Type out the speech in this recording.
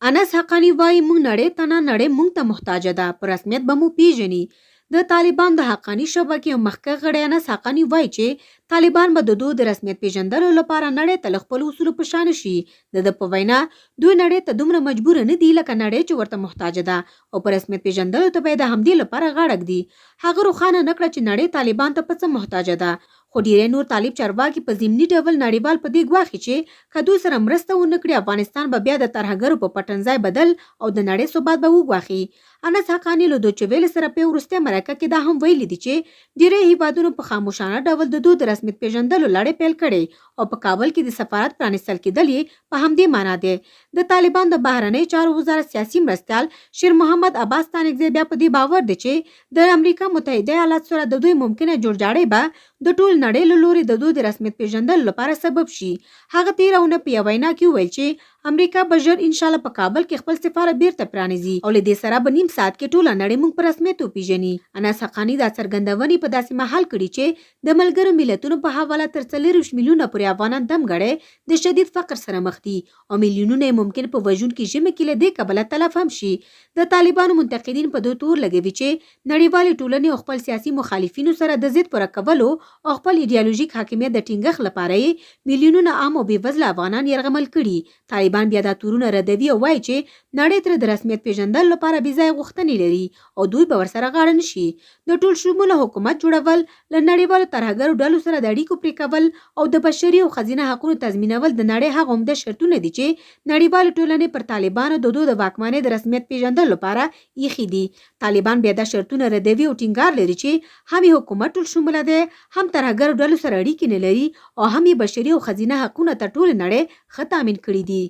انس حقاني وایي موږ نړۍ ته نه، نړۍ موږ ته محتاجه ده. په رسمیت به مو پیژني. د طالبان د حقاني شبکې مخکښ غړی انس حقاني وایي چې طالبان به د دوی د رسمیت پیژندلو لپاره نړۍ ته له خپلو اصولو په شا نشي. د ده په وینا دوی نړۍ ته دومره مجبور نه دي لکه نړۍ چې ورته محتاجه ده او په رسمیت پیژندلو ته به د همدې لپاره غاړه ږدي. هغه روښانه نه کړه چې نړۍ طالبان ته په څه محتاجه ده. خو ډیری نور طالب چارواکي په ضمني ډول نړیوال په دې ګواښي چې که دوی سره مرسته ونه کړي افغانستان به بیا د ترهګرو په پټنځای بدل او د نړۍ ثبات به وګواښي. انس حقاني له دوچې ویلې سره په وروستۍ مرکه کې دا هم ویلي دي چې ډیری هیوادونو په خاموشانه ډول د دوی د رسمیت پیژندلو لړۍ پیل کړې او په کابل کې د سفارت پرانیستل کېدل یې په همدې معنا دی. د طالبان د بهرنۍ چارو وزارت سیاسي مرستیال شیر محمد عباس ستانکزی بیا په دې باور دی چې د امریکا متحده ایالاتو سره د دوی ممکنه جوړجاړی به د ټول نړۍ له لوري د دوی د رسمیت پیژندلو لپاره سبب شي. هغه تېره اونۍ په یوه وینا کې وویل چې امریکا به ژر انشاءالله په کابل کې خپل سفارت بیرته پرانیزي او له دې سره به نیم ساعت کې ټوله نړۍ موږ په رسمیت وپیژني. انس حقاني دا څرګندونې په داسې مهال کړي چې د ملګرو ملتونو په حواله تر 40 میلیونه پورې افغانان دم ګړی د شدید فقر سره مخ دي او میلیونونه یې ممکن په وژونکي ژمي کې له دې کبله تلف هم شي. د طالبانو منتقدین په دې تور لګوي چې نړیوالې ټولنې او خپل سیاسي مخالفینو سره د ضد پوره کولو او خپل ایډیالوژیک حاکمیت د ټینګښت لپاره یې میلیونونه عام او بېوزله افغانان یرغمل کړي. طالبان بیا دا تورونه ردوي او وایي چې نړۍ ترې د رسمیت پیژندلو لپاره بېځایه غوښتنې لري او دوی به ورسره غاړه نشي. د ټول شموله حکومت جوړول، له نړیوالو ترهګرو ډلو سره د اړیکو پرې کول او د بشري او ښځینه حقونو تضمینول د نړۍ هغه عمده شرطونه دي چې نړیوالې ټولنې پر طالبانو د دوی د واکمنۍ د رسمیت پیژندلو لپاره ایښي دي. طالبان بیا دا شرطونه ردوي او ټینګار لري چې هم حکومت ټول شموله دی، هم ترهګرو ډلو سره اړیکې نه لري او هم بشري او ښځینه حقونه تر ټولې نړۍ ښه تامین کړي دي.